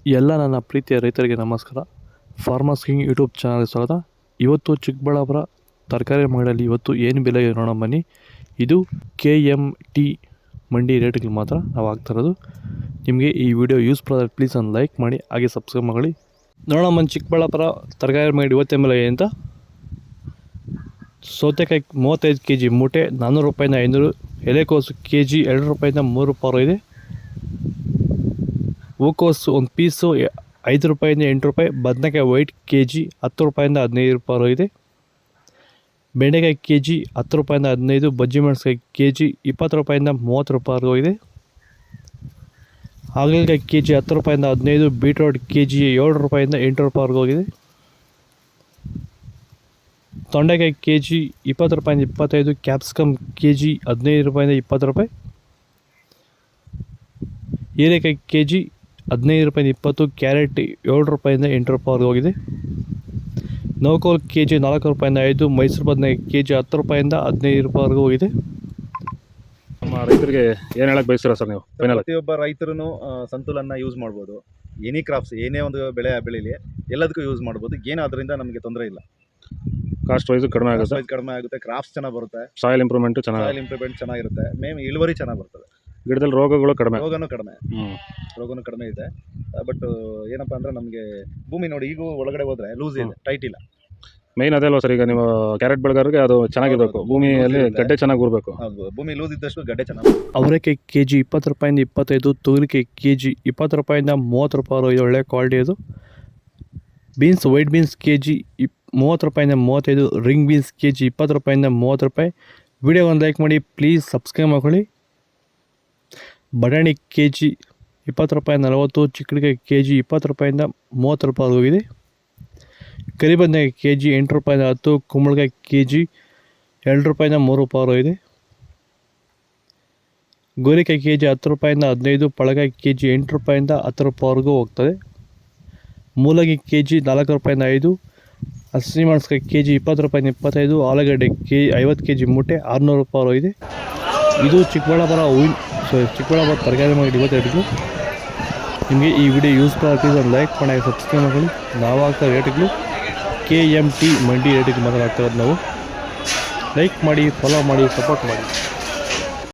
ಎಲ್ಲ ನನ್ನ ಪ್ರೀತಿಯ ರೈತರಿಗೆ ನಮಸ್ಕಾರ. ಫಾರ್ಮರ್ಸ್ ಕಿಂಗ್ ಯೂಟ್ಯೂಬ್ ಚಾನಲ್ಗೆ ಸ್ವಾಗತ. ಇವತ್ತು ಚಿಕ್ಕಬಳ್ಳಾಪುರ ತರಕಾರಿ ಮಂಡಿಯಲ್ಲಿ ಇವತ್ತು ಏನು ಬೆಲೆ ನೋಡೋಣ ಬನ್ನಿ. ಇದು KMT ಮಂಡಿ ರೇಟ್ಗೆ ಮಾತ್ರ ನಾವು ಹಾಕ್ತಿರೋದು. ನಿಮಗೆ ಈ ವಿಡಿಯೋ ಯೂಸ್ಫುಲ್ ಆದರೆ ಪ್ಲೀಸ್ ಒಂದು ಲೈಕ್ ಮಾಡಿ, ಹಾಗೆ ಸಬ್ಸ್ಕ್ರೈಬ್ ಮಾಡಿ. ನೋಡೋಣ ಬನ್ನಿ ಚಿಕ್ಕಬಳ್ಳಾಪುರ ತರಕಾರಿ ಮಂಡಿ ಇವತ್ತೇ ಬೆಲೆ ಅಂತ. ಸೌತೆಕಾಯಿ 35 kg ಮೂಟೆ 400 ರೂಪಾಯಿಂದ 500. ಎಲೆಕೋಸು kg 2 ರೂಪಾಯಿಂದ 3 ರೂಪಾಯಿ ಇದೆ. ಹೂಕೋಸು ಒಂದು ಪೀಸು 5 ರೂಪಾಯಿಂದ 8 ರೂಪಾಯಿ. ಬದನೆಕಾಯಿ ವೈಟ್ kg 10 ರೂಪಾಯಿಂದ 15 ರೂಪಾಯಿ ಇದೆ. ಬೆಂಡೆಕಾಯಿ kg 10 ರೂಪಾಯಿಂದ 15. ಬಜ್ಜಿ ಮೆಣಸಿನಕಾಯಿ kg 20 ರೂಪಾಯಿಂದ 30 ರೂಪಾಯಿವರೆಗೂ ಇದೆ. ಹಾಗಲಕಾಯಿ kg 10 ರೂಪಾಯಿಂದ 15. ಬೀಟ್ರೋಟ್ kg 7 ರೂಪಾಯಿಂದ 8 ರೂಪಾಯಿವರೆಗೂ ಹೋಗಿದೆ. ತೊಂಡೆಕಾಯಿ kg 20 ರೂಪಾಯಿಂದ 25. ಕ್ಯಾಪ್ಸಿಕಮ್ kg 15 ರೂಪಾಯಿಂದ 20 ರೂಪಾಯಿ. ಹೀರೆಕಾಯಿ kg 15 ರೂಪಾಯಿಂದ 20. ಕ್ಯಾರೆಟ್ 7 ರೂಪಾಯಿಂದ 8 ರೂಪಾಯಿವರೆಗೂ ಹೋಗಿದೆ. ನೌಕೋಲ್ kg 4 ರೂಪಾಯಿಂದ 5. ಮೈಸೂರು ಬದನೆಕಾಯಿ kg 10 ರೂಪಾಯಿಂದ 15 ರೂಪಾಯಿವರೆಗೂ ಹೋಗಿದೆ. ನಮ್ಮ ರೈತರಿಗೆ ಏನು ಹೇಳಕ್ಕೆ ಬಯಸ್ತೀರಾ ಸರ್ ನೀವು? ಪ್ರತಿಯೊಬ್ಬ ರೈತರು ಸಂತುಲನ ಯೂಸ್ ಮಾಡ್ಬೋದು. ಎನಿ ಕ್ರಾಪ್ಸ್ ಏನೇ ಒಂದು ಬೆಳೆ ಬೆಳೀಲಿ ಎಲ್ಲದಕ್ಕೂ ಯೂಸ್ ಮಾಡ್ಬೋದು. ಏನು ಅದರಿಂದ ನಮಗೆ ತೊಂದರೆ ಇಲ್ಲ. ಕಾಸ್ಟ್ ವೈಸ್ ಕಡಿಮೆ ಆಗುತ್ತೆ, ಕಡಿಮೆ ಆಗುತ್ತೆ, ಕ್ರಾಪ್ಸ್ ಚೆನ್ನಾಗಿ ಬರುತ್ತೆ, ಸಾಯಿಲ್ ಇಂಪ್ರೂವ್ಮೆಂಟ್ ಚೆನ್ನಾಗಿರುತ್ತೆ, ಇಳುವರಿ ಚೆನ್ನಾಗಿ ಬರ್ತದೆ, ಗಿಡದಲ್ಲಿ ರೋಗಗಳು ಕಡಿಮೆ, ರೋಗನೂ ಕಡಿಮೆ ಇದೆ. ಬಟ್ ಏನಪ್ಪ ಅಂದ್ರೆ ನಮಗೆ ಭೂಮಿ ನೋಡಿ ಈಗ ಒಳಗಡೆ ಹೋದ್ರೆ ಲೂಸ್ ಇದೆ, ಟೈಟ್ ಇಲ್ಲ. ಮೈನ್ ಅದೇ ಅಲ್ವಾ ಸರ್? ಈಗ ನೀವು ಕ್ಯಾರೆಟ್ ಬೆಳೆಗಾರರಿಗೆ ಅದು ಚೆನ್ನಾಗಿರಬೇಕು, ಭೂಮಿಯಲ್ಲಿ ಗಡ್ಡೆ ಚೆನ್ನಾಗಿ ಊರಬೇಕು. ಹೌದು, ಭೂಮಿ ಲೂಸ್ ಇದ್ದಷ್ಟು ಗಡ್ಡೆ ಚೆನ್ನಾಗಿ. ಅವರೆಕಾಯಿ kg 20 ರೂಪಾಯಿಂದ 25. ತೊಗರಿಕಾಯಿ kg 20 ರೂಪಾಯಿಂದ 30 ರೂಪಾಯಿ ಒಳ್ಳೆ ಕ್ವಾಲಿಟಿ ಅದು. ಬೀನ್ಸ್ ವೈಟ್ ಬೀನ್ಸ್ kg 30 ರೂಪಾಯಿಂದ 35. ರಿಂಗ್ ಬೀನ್ಸ್ kg 20 ರೂಪಾಯಿಂದ 30 ರೂಪಾಯಿ. ವಿಡಿಯೋ ಒಂದು ಲೈಕ್ ಮಾಡಿ, ಪ್ಲೀಸ್ ಸಬ್ಸ್ಕ್ರೈಬ್ ಮಾಡ್ಕೊಳ್ಳಿ. ಬಟಾಣಿ kg 20 ರೂಪಾಯಿಂದ 40. ಚಿಕ್ಕಡಿಕಾಯಿ kg 20 ರೂಪಾಯಿಂದ 30 ರೂಪಾಯಿ ಹೋಗಿದೆ. ಕರಿಬದನೆಕಾಯಿ kg 8 ರೂಪಾಯಿಂದ 10. ಕುಂಬಳಕಾಯಿ kg 2 ರೂಪಾಯಿಂದ 3 ರೂಪಾಯಿ ಇದೆ. ಗೋರಿಕಾಯಿ kg 10 ರೂಪಾಯಿಂದ 15. ಪಳಕಾಯಿ kg 8 ರೂಪಾಯಿಂದ 10 ರೂಪಾಯಿವರೆಗೂ ಹೋಗ್ತದೆ. ಮೂಲಂಗಿ kg 4 ರೂಪಾಯಿಂದ 5. ಹಸಿಮೆಣಸಿನಕಾಯಿ kg 20 ರೂಪಾಯಿಂದ 25. ಆಲೂಗಡ್ಡೆ 50 kg ಮೂಟೆ 600 ರೂಪಾಯಿ ಇದೆ. ಇದು ಚಿಕ್ಕಬಳ್ಳಾಪುರ ತರಕಾರಿ ಮಂಡಿ ಇವತ್ತು ರೇಟ್ಗಳು. ನಿಮಗೆ ಈ ವಿಡಿಯೋ ಯೂಸ್ಫುಲ್ ಆಗ್ತಿದೆ ಒಂದು ಲೈಕ್ ಮಾಡಿ, ಸಬ್ಸ್ಕ್ರೈಬ್ ಮಾಡ್ಕೊಳ್ಳಿ. ನಾವು ಆಗ್ತಾ ರೇಟ್ಗಳು KMT ಮಂಡಿ ರೇಟಿಗೆ ಮಾತ್ರ ಆಗ್ತಾ ಇರೋದು. ನಾವು ಲೈಕ್ ಮಾಡಿ, ಫಾಲೋ ಮಾಡಿ, ಸಪೋರ್ಟ್ ಮಾಡಿ.